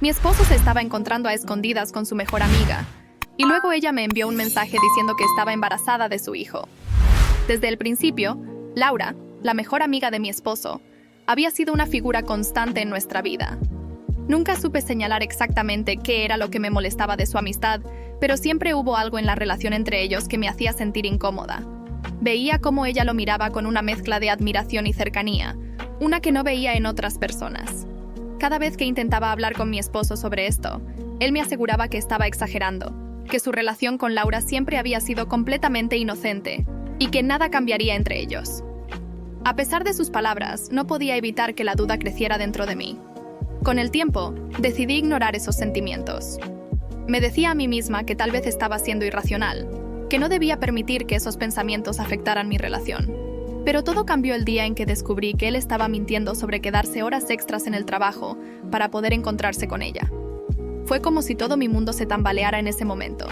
Mi esposo se estaba encontrando a escondidas con su mejor amiga, y luego ella me envió un mensaje diciendo que estaba embarazada de su hijo. Desde el principio, Laura, la mejor amiga de mi esposo, había sido una figura constante en nuestra vida. Nunca supe señalar exactamente qué era lo que me molestaba de su amistad, pero siempre hubo algo en la relación entre ellos que me hacía sentir incómoda. Veía cómo ella lo miraba con una mezcla de admiración y cercanía, una que no veía en otras personas. Cada vez que intentaba hablar con mi esposo sobre esto, él me aseguraba que estaba exagerando, que su relación con Laura siempre había sido completamente inocente y que nada cambiaría entre ellos. A pesar de sus palabras, no podía evitar que la duda creciera dentro de mí. Con el tiempo, decidí ignorar esos sentimientos. Me decía a mí misma que tal vez estaba siendo irracional, que no debía permitir que esos pensamientos afectaran mi relación. Pero todo cambió el día en que descubrí que él estaba mintiendo sobre quedarse horas extras en el trabajo para poder encontrarse con ella. Fue como si todo mi mundo se tambaleara en ese momento.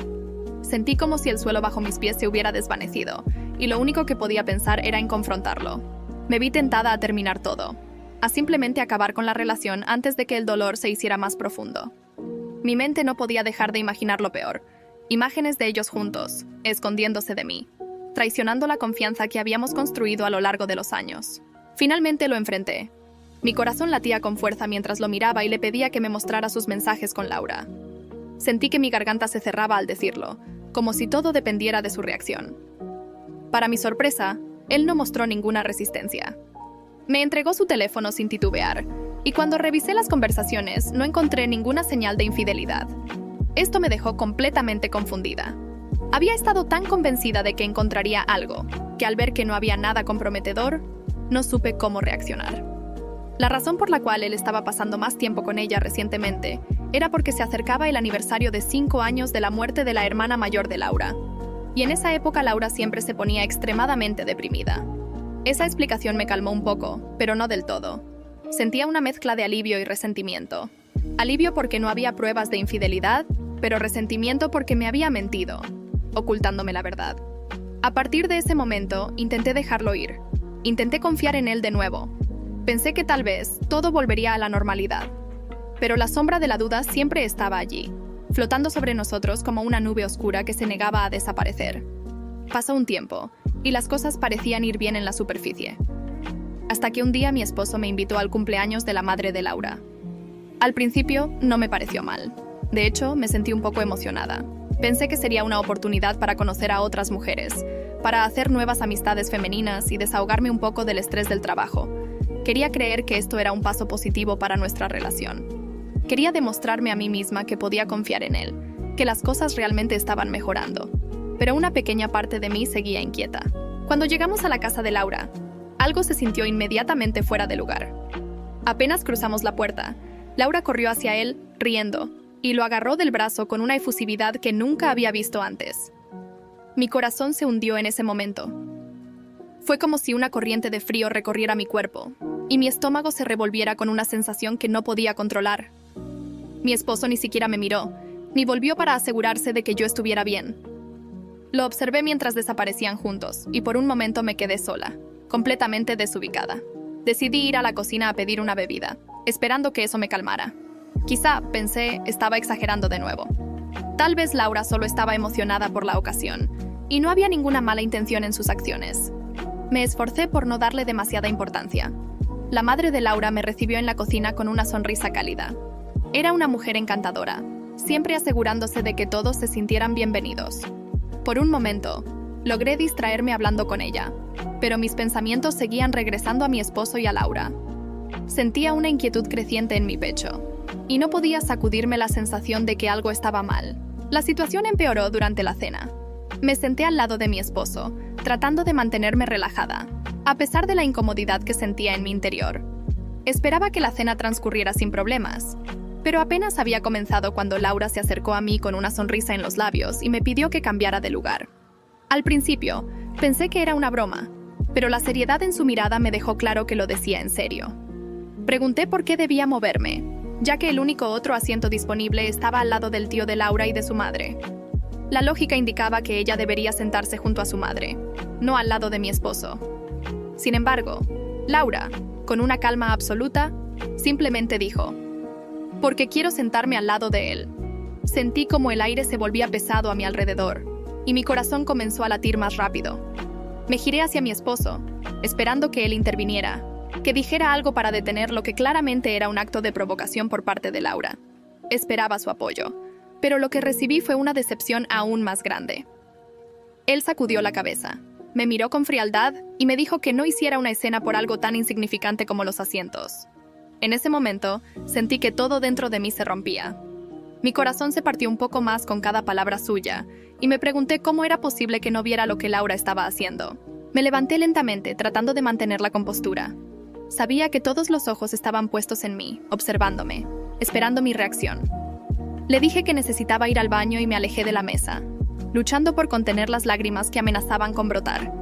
Sentí como si el suelo bajo mis pies se hubiera desvanecido, y lo único que podía pensar era en confrontarlo. Me vi tentada a terminar todo, a simplemente acabar con la relación antes de que el dolor se hiciera más profundo. Mi mente no podía dejar de imaginar lo peor, imágenes de ellos juntos, escondiéndose de mí, traicionando la confianza que habíamos construido a lo largo de los años. Finalmente lo enfrenté. Mi corazón latía con fuerza mientras lo miraba y le pedía que me mostrara sus mensajes con Laura. Sentí que mi garganta se cerraba al decirlo, como si todo dependiera de su reacción. Para mi sorpresa, él no mostró ninguna resistencia. Me entregó su teléfono sin titubear, y cuando revisé las conversaciones no encontré ninguna señal de infidelidad. Esto me dejó completamente confundida. Había estado tan convencida de que encontraría algo, que al ver que no había nada comprometedor, no supe cómo reaccionar. La razón por la cual él estaba pasando más tiempo con ella recientemente era porque se acercaba el aniversario de 5 años de la muerte de la hermana mayor de Laura. Y en esa época Laura siempre se ponía extremadamente deprimida. Esa explicación me calmó un poco, pero no del todo. Sentía una mezcla de alivio y resentimiento. Alivio porque no había pruebas de infidelidad, pero resentimiento porque me había mentido, ocultándome la verdad. A partir de ese momento, intenté dejarlo ir. Intenté confiar en él de nuevo. Pensé que tal vez todo volvería a la normalidad. Pero la sombra de la duda siempre estaba allí, flotando sobre nosotros como una nube oscura que se negaba a desaparecer. Pasó un tiempo, y las cosas parecían ir bien en la superficie. Hasta que un día mi esposo me invitó al cumpleaños de la madre de Laura. Al principio, no me pareció mal. De hecho, me sentí un poco emocionada. Pensé que sería una oportunidad para conocer a otras mujeres, para hacer nuevas amistades femeninas y desahogarme un poco del estrés del trabajo. Quería creer que esto era un paso positivo para nuestra relación. Quería demostrarme a mí misma que podía confiar en él, que las cosas realmente estaban mejorando. Pero una pequeña parte de mí seguía inquieta. Cuando llegamos a la casa de Laura, algo se sintió inmediatamente fuera de lugar. Apenas cruzamos la puerta, Laura corrió hacia él, riendo, y lo agarró del brazo con una efusividad que nunca había visto antes. Mi corazón se hundió en ese momento. Fue como si una corriente de frío recorriera mi cuerpo, y mi estómago se revolviera con una sensación que no podía controlar. Mi esposo ni siquiera me miró, ni volvió para asegurarse de que yo estuviera bien. Lo observé mientras desaparecían juntos, y por un momento me quedé sola, completamente desubicada. Decidí ir a la cocina a pedir una bebida, esperando que eso me calmara. Quizá, pensé, estaba exagerando de nuevo. Tal vez Laura solo estaba emocionada por la ocasión, y no había ninguna mala intención en sus acciones. Me esforcé por no darle demasiada importancia. La madre de Laura me recibió en la cocina con una sonrisa cálida. Era una mujer encantadora, siempre asegurándose de que todos se sintieran bienvenidos. Por un momento, logré distraerme hablando con ella, pero mis pensamientos seguían regresando a mi esposo y a Laura. Sentía una inquietud creciente en mi pecho, y no podía sacudirme la sensación de que algo estaba mal. La situación empeoró durante la cena. Me senté al lado de mi esposo, tratando de mantenerme relajada, a pesar de la incomodidad que sentía en mi interior. Esperaba que la cena transcurriera sin problemas, pero apenas había comenzado cuando Laura se acercó a mí con una sonrisa en los labios y me pidió que cambiara de lugar. Al principio, pensé que era una broma, pero la seriedad en su mirada me dejó claro que lo decía en serio. Pregunté por qué debía moverme, ya que el único otro asiento disponible estaba al lado del tío de Laura y de su madre. La lógica indicaba que ella debería sentarse junto a su madre, no al lado de mi esposo. Sin embargo, Laura, con una calma absoluta, simplemente dijo: porque quiero sentarme al lado de él. Sentí como el aire se volvía pesado a mi alrededor, y mi corazón comenzó a latir más rápido. Me giré hacia mi esposo, esperando que él interviniera, que dijera algo para detener lo que claramente era un acto de provocación por parte de Laura. Esperaba su apoyo, pero lo que recibí fue una decepción aún más grande. Él sacudió la cabeza, me miró con frialdad y me dijo que no hiciera una escena por algo tan insignificante como los asientos. En ese momento, sentí que todo dentro de mí se rompía. Mi corazón se partió un poco más con cada palabra suya, y me pregunté cómo era posible que no viera lo que Laura estaba haciendo. Me levanté lentamente, tratando de mantener la compostura. Sabía que todos los ojos estaban puestos en mí, observándome, esperando mi reacción. Le dije que necesitaba ir al baño y me alejé de la mesa, luchando por contener las lágrimas que amenazaban con brotar.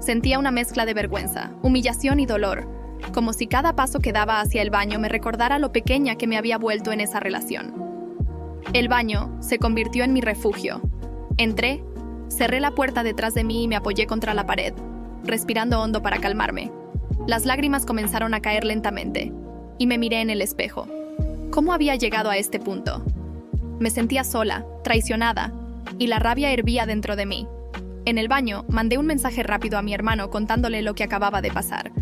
Sentía una mezcla de vergüenza, humillación y dolor, como si cada paso que daba hacia el baño me recordara lo pequeña que me había vuelto en esa relación. El baño se convirtió en mi refugio. Entré, cerré la puerta detrás de mí y me apoyé contra la pared, respirando hondo para calmarme. Las lágrimas comenzaron a caer lentamente, y me miré en el espejo. ¿Cómo había llegado a este punto? Me sentía sola, traicionada, y la rabia hervía dentro de mí. En el baño, mandé un mensaje rápido a mi hermano contándole lo que acababa de pasar.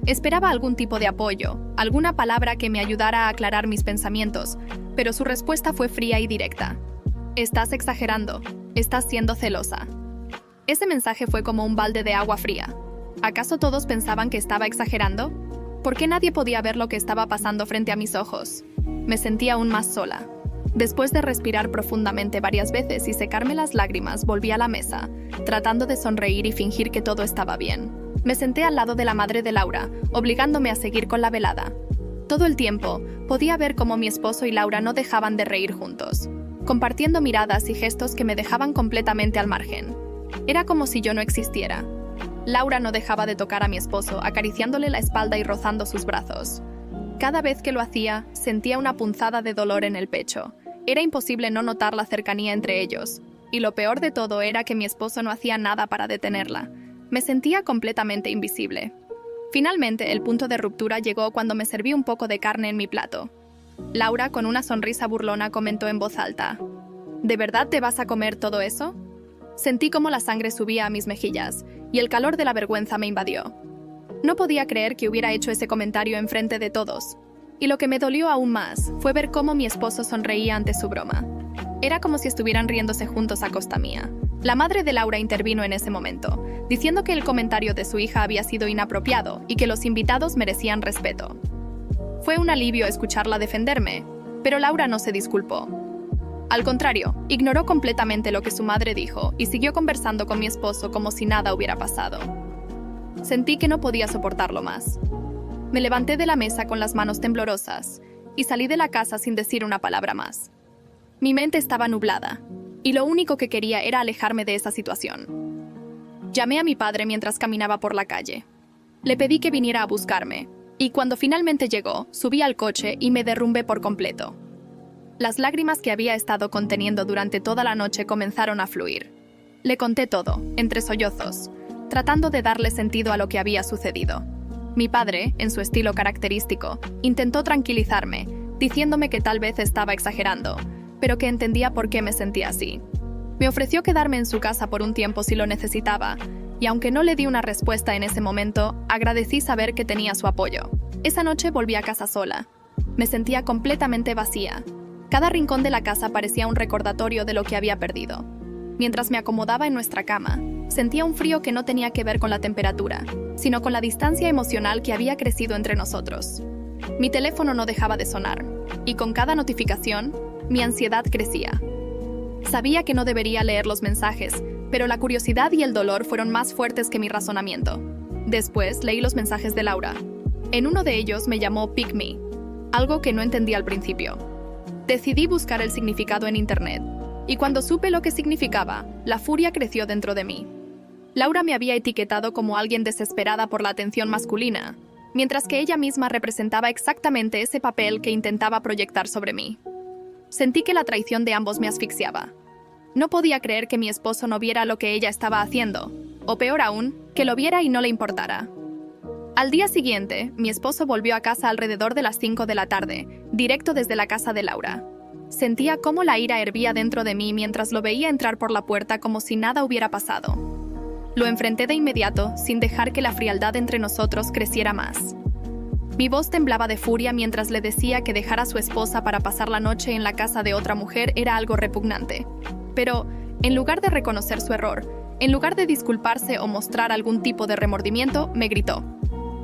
Esperaba algún tipo de apoyo, alguna palabra que me ayudara a aclarar mis pensamientos, pero su respuesta fue fría y directa. Estás exagerando, estás siendo celosa. Ese mensaje fue como un balde de agua fría. ¿Acaso todos pensaban que estaba exagerando? ¿Por qué nadie podía ver lo que estaba pasando frente a mis ojos? Me sentía aún más sola. Después de respirar profundamente varias veces y secarme las lágrimas, volví a la mesa, tratando de sonreír y fingir que todo estaba bien. Me senté al lado de la madre de Laura, obligándome a seguir con la velada. Todo el tiempo, podía ver cómo mi esposo y Laura no dejaban de reír juntos, compartiendo miradas y gestos que me dejaban completamente al margen. Era como si yo no existiera. Laura no dejaba de tocar a mi esposo, acariciándole la espalda y rozando sus brazos. Cada vez que lo hacía, sentía una punzada de dolor en el pecho. Era imposible no notar la cercanía entre ellos, y lo peor de todo era que mi esposo no hacía nada para detenerla. Me sentía completamente invisible. Finalmente, el punto de ruptura llegó cuando me serví un poco de carne en mi plato. Laura, con una sonrisa burlona, comentó en voz alta: ¿De verdad te vas a comer todo eso? Sentí como la sangre subía a mis mejillas, y el calor de la vergüenza me invadió. No podía creer que hubiera hecho ese comentario enfrente de todos. Y lo que me dolió aún más fue ver cómo mi esposo sonreía ante su broma. Era como si estuvieran riéndose juntos a costa mía. La madre de Laura intervino en ese momento, diciendo que el comentario de su hija había sido inapropiado y que los invitados merecían respeto. Fue un alivio escucharla defenderme, pero Laura no se disculpó. Al contrario, ignoró completamente lo que su madre dijo y siguió conversando con mi esposo como si nada hubiera pasado. Sentí que no podía soportarlo más. Me levanté de la mesa con las manos temblorosas y salí de la casa sin decir una palabra más. Mi mente estaba nublada, y lo único que quería era alejarme de esa situación. Llamé a mi padre mientras caminaba por la calle. Le pedí que viniera a buscarme, y cuando finalmente llegó, subí al coche y me derrumbé por completo. Las lágrimas que había estado conteniendo durante toda la noche comenzaron a fluir. Le conté todo, entre sollozos, tratando de darle sentido a lo que había sucedido. Mi padre, en su estilo característico, intentó tranquilizarme, diciéndome que tal vez estaba exagerando, pero que entendía por qué me sentía así. Me ofreció quedarme en su casa por un tiempo si lo necesitaba, y aunque no le di una respuesta en ese momento, agradecí saber que tenía su apoyo. Esa noche volví a casa sola. Me sentía completamente vacía. Cada rincón de la casa parecía un recordatorio de lo que había perdido. Mientras me acomodaba en nuestra cama, sentía un frío que no tenía que ver con la temperatura, sino con la distancia emocional que había crecido entre nosotros. Mi teléfono no dejaba de sonar, y con cada notificación, mi ansiedad crecía. Sabía que no debería leer los mensajes, pero la curiosidad y el dolor fueron más fuertes que mi razonamiento. Después leí los mensajes de Laura. En uno de ellos me llamó Pick Me, algo que no entendí al principio. Decidí buscar el significado en internet, y cuando supe lo que significaba, la furia creció dentro de mí. Laura me había etiquetado como alguien desesperada por la atención masculina, mientras que ella misma representaba exactamente ese papel que intentaba proyectar sobre mí. Sentí que la traición de ambos me asfixiaba. No podía creer que mi esposo no viera lo que ella estaba haciendo, o peor aún, que lo viera y no le importara. Al día siguiente, mi esposo volvió a casa alrededor de las 5 de la tarde, directo desde la casa de Laura. Sentía cómo la ira hervía dentro de mí mientras lo veía entrar por la puerta como si nada hubiera pasado. Lo enfrenté de inmediato, sin dejar que la frialdad entre nosotros creciera más. Mi voz temblaba de furia mientras le decía que dejar a su esposa para pasar la noche en la casa de otra mujer era algo repugnante. Pero, en lugar de reconocer su error, en lugar de disculparse o mostrar algún tipo de remordimiento, me gritó.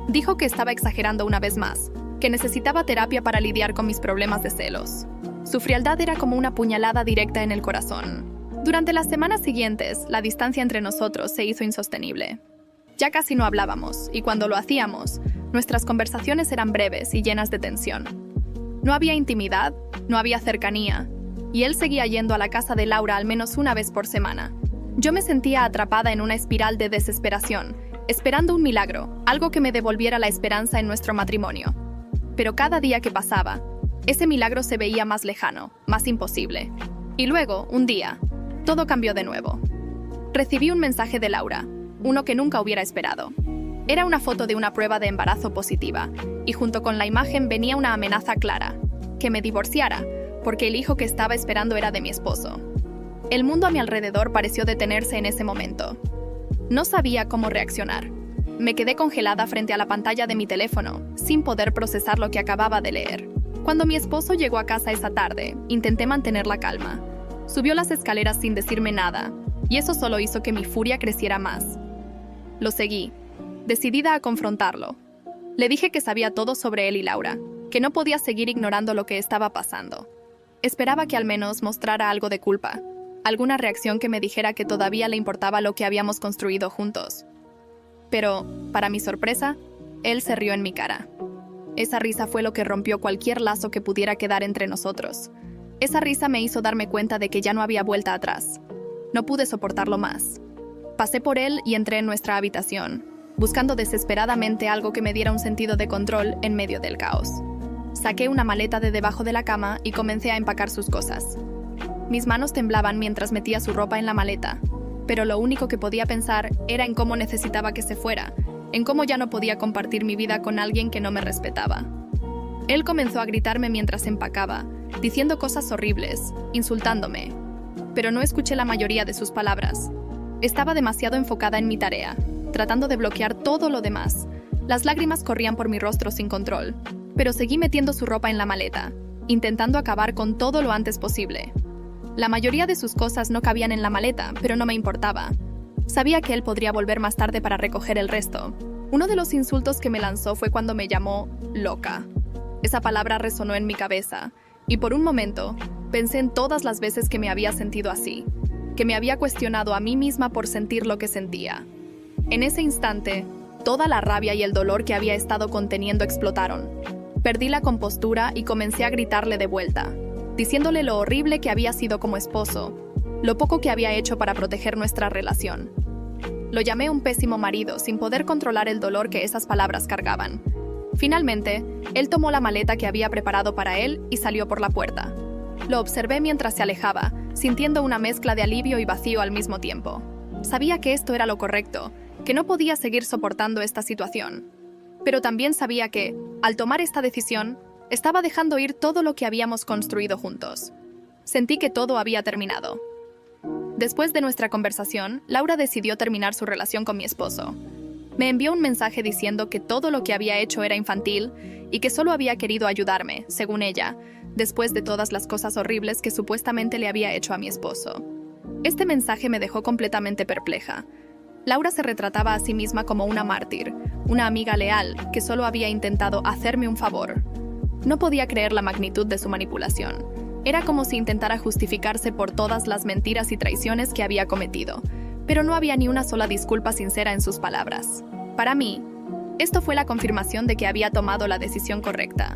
Dijo que estaba exagerando una vez más, que necesitaba terapia para lidiar con mis problemas de celos. Su frialdad era como una puñalada directa en el corazón. Durante las semanas siguientes, la distancia entre nosotros se hizo insostenible. Ya casi no hablábamos, y cuando lo hacíamos, nuestras conversaciones eran breves y llenas de tensión. No había intimidad, no había cercanía, y él seguía yendo a la casa de Laura al menos una vez por semana. Yo me sentía atrapada en una espiral de desesperación, esperando un milagro, algo que me devolviera la esperanza en nuestro matrimonio. Pero cada día que pasaba, ese milagro se veía más lejano, más imposible. Y luego, un día, todo cambió de nuevo. Recibí un mensaje de Laura, uno que nunca hubiera esperado. Era una foto de una prueba de embarazo positiva, y junto con la imagen venía una amenaza clara, que me divorciara, porque el hijo que estaba esperando era de mi esposo. El mundo a mi alrededor pareció detenerse en ese momento. No sabía cómo reaccionar. Me quedé congelada frente a la pantalla de mi teléfono, sin poder procesar lo que acababa de leer. Cuando mi esposo llegó a casa esa tarde, intenté mantener la calma. Subió las escaleras sin decirme nada, y eso solo hizo que mi furia creciera más. Lo seguí, decidida a confrontarlo. Le dije que sabía todo sobre él y Laura, que no podía seguir ignorando lo que estaba pasando. Esperaba que al menos mostrara algo de culpa, alguna reacción que me dijera que todavía le importaba lo que habíamos construido juntos. Pero, para mi sorpresa, él se rió en mi cara. Esa risa fue lo que rompió cualquier lazo que pudiera quedar entre nosotros. Esa risa me hizo darme cuenta de que ya no había vuelta atrás. No pude soportarlo más. Pasé por él y entré en nuestra habitación, buscando desesperadamente algo que me diera un sentido de control en medio del caos. Saqué una maleta de debajo de la cama y comencé a empacar sus cosas. Mis manos temblaban mientras metía su ropa en la maleta, pero lo único que podía pensar era en cómo necesitaba que se fuera, en cómo ya no podía compartir mi vida con alguien que no me respetaba. Él comenzó a gritarme mientras empacaba, diciendo cosas horribles, insultándome, pero no escuché la mayoría de sus palabras. Estaba demasiado enfocada en mi tarea, tratando de bloquear todo lo demás. Las lágrimas corrían por mi rostro sin control, pero seguí metiendo su ropa en la maleta, intentando acabar con todo lo antes posible. La mayoría de sus cosas no cabían en la maleta, pero no me importaba. Sabía que él podría volver más tarde para recoger el resto. Uno de los insultos que me lanzó fue cuando me llamó loca. Esa palabra resonó en mi cabeza, y por un momento pensé en todas las veces que me había sentido así, que me había cuestionado a mí misma por sentir lo que sentía. En ese instante, toda la rabia y el dolor que había estado conteniendo explotaron. Perdí la compostura y comencé a gritarle de vuelta, diciéndole lo horrible que había sido como esposo, lo poco que había hecho para proteger nuestra relación. Lo llamé un pésimo marido sin poder controlar el dolor que esas palabras cargaban. Finalmente, él tomó la maleta que había preparado para él y salió por la puerta. Lo observé mientras se alejaba, sintiendo una mezcla de alivio y vacío al mismo tiempo. Sabía que esto era lo correcto, que no podía seguir soportando esta situación. Pero también sabía que, al tomar esta decisión, estaba dejando ir todo lo que habíamos construido juntos. Sentí que todo había terminado. Después de nuestra conversación, Laura decidió terminar su relación con mi esposo. Me envió un mensaje diciendo que todo lo que había hecho era infantil y que solo había querido ayudarme, según ella, después de todas las cosas horribles que supuestamente le había hecho a mi esposo. Este mensaje me dejó completamente perpleja. Laura se retrataba a sí misma como una mártir, una amiga leal que solo había intentado hacerme un favor. No podía creer la magnitud de su manipulación. Era como si intentara justificarse por todas las mentiras y traiciones que había cometido, pero no había ni una sola disculpa sincera en sus palabras. Para mí, esto fue la confirmación de que había tomado la decisión correcta.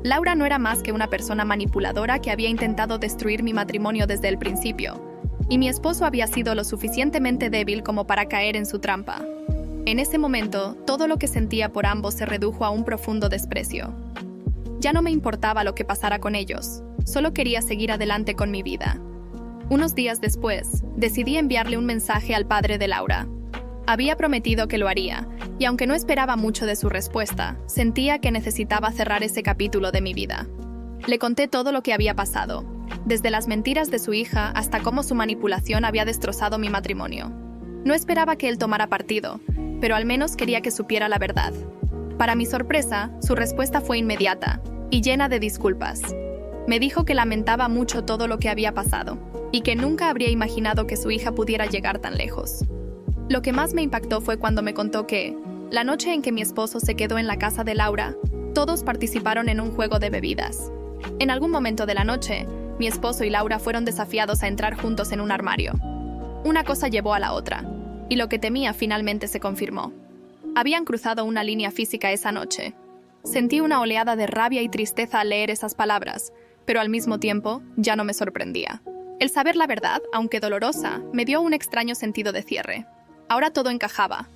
Laura no era más que una persona manipuladora que había intentado destruir mi matrimonio desde el principio, y mi esposo había sido lo suficientemente débil como para caer en su trampa. En ese momento, todo lo que sentía por ambos se redujo a un profundo desprecio. Ya no me importaba lo que pasara con ellos, solo quería seguir adelante con mi vida. Unos días después, decidí enviarle un mensaje al padre de Laura. Había prometido que lo haría, y aunque no esperaba mucho de su respuesta, sentía que necesitaba cerrar ese capítulo de mi vida. Le conté todo lo que había pasado, desde las mentiras de su hija hasta cómo su manipulación había destrozado mi matrimonio. No esperaba que él tomara partido, pero al menos quería que supiera la verdad. Para mi sorpresa, su respuesta fue inmediata y llena de disculpas. Me dijo que lamentaba mucho todo lo que había pasado y que nunca habría imaginado que su hija pudiera llegar tan lejos. Lo que más me impactó fue cuando me contó que, la noche en que mi esposo se quedó en la casa de Laura, todos participaron en un juego de bebidas. En algún momento de la noche, mi esposo y Laura fueron desafiados a entrar juntos en un armario. Una cosa llevó a la otra, y lo que temía finalmente se confirmó. Habían cruzado una línea física esa noche. Sentí una oleada de rabia y tristeza al leer esas palabras, pero al mismo tiempo ya no me sorprendía. El saber la verdad, aunque dolorosa, me dio un extraño sentido de cierre. Ahora todo encajaba.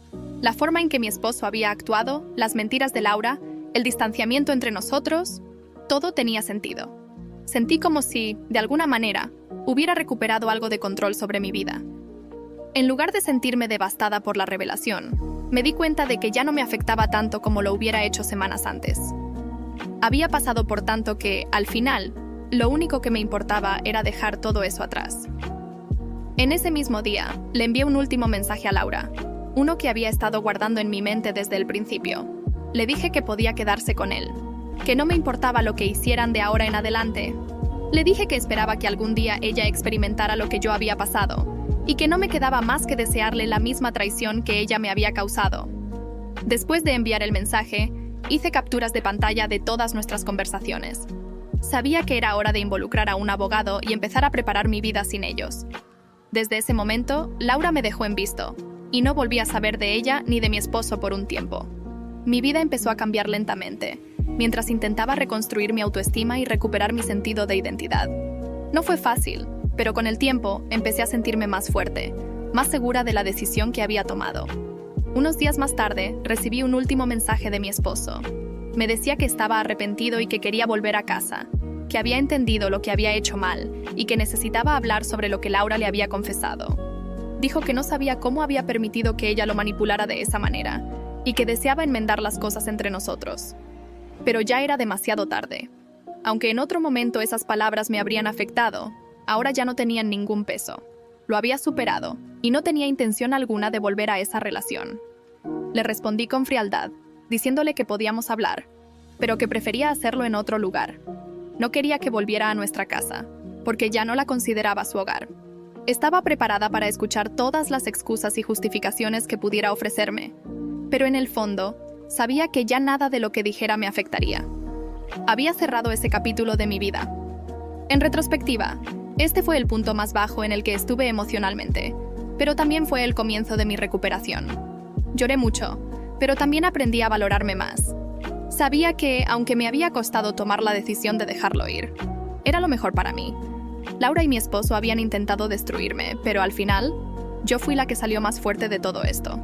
La forma en que mi esposo había actuado, las mentiras de Laura, el distanciamiento entre nosotros, todo tenía sentido. Sentí como si, de alguna manera, hubiera recuperado algo de control sobre mi vida. En lugar de sentirme devastada por la revelación, me di cuenta de que ya no me afectaba tanto como lo hubiera hecho semanas antes. Había pasado por tanto que, al final, lo único que me importaba era dejar todo eso atrás. En ese mismo día, le envié un último mensaje a Laura, uno que había estado guardando en mi mente desde el principio. Le dije que podía quedarse con él, que no me importaba lo que hicieran de ahora en adelante. Le dije que esperaba que algún día ella experimentara lo que yo había pasado, y que no me quedaba más que desearle la misma traición que ella me había causado. Después de enviar el mensaje, hice capturas de pantalla de todas nuestras conversaciones. Sabía que era hora de involucrar a un abogado y empezar a preparar mi vida sin ellos. Desde ese momento, Laura me dejó en visto, y no volví a saber de ella ni de mi esposo por un tiempo. Mi vida empezó a cambiar lentamente, mientras intentaba reconstruir mi autoestima y recuperar mi sentido de identidad. No fue fácil, pero con el tiempo empecé a sentirme más fuerte, más segura de la decisión que había tomado. Unos días más tarde, recibí un último mensaje de mi esposo. Me decía que estaba arrepentido y que quería volver a casa, que había entendido lo que había hecho mal y que necesitaba hablar sobre lo que Laura le había confesado. Dijo que no sabía cómo había permitido que ella lo manipulara de esa manera y que deseaba enmendar las cosas entre nosotros. Pero ya era demasiado tarde. Aunque en otro momento esas palabras me habrían afectado, ahora ya no tenían ningún peso. Lo había superado y no tenía intención alguna de volver a esa relación. Le respondí con frialdad, diciéndole que podíamos hablar, pero que prefería hacerlo en otro lugar. No quería que volviera a nuestra casa, porque ya no la consideraba su hogar. Estaba preparada para escuchar todas las excusas y justificaciones que pudiera ofrecerme, pero en el fondo, sabía que ya nada de lo que dijera me afectaría. Había cerrado ese capítulo de mi vida. En retrospectiva, este fue el punto más bajo en el que estuve emocionalmente, pero también fue el comienzo de mi recuperación. Lloré mucho, pero también aprendí a valorarme más. Sabía que, aunque me había costado tomar la decisión de dejarlo ir, era lo mejor para mí. Laura y mi esposo habían intentado destruirme, pero al final, yo fui la que salió más fuerte de todo esto.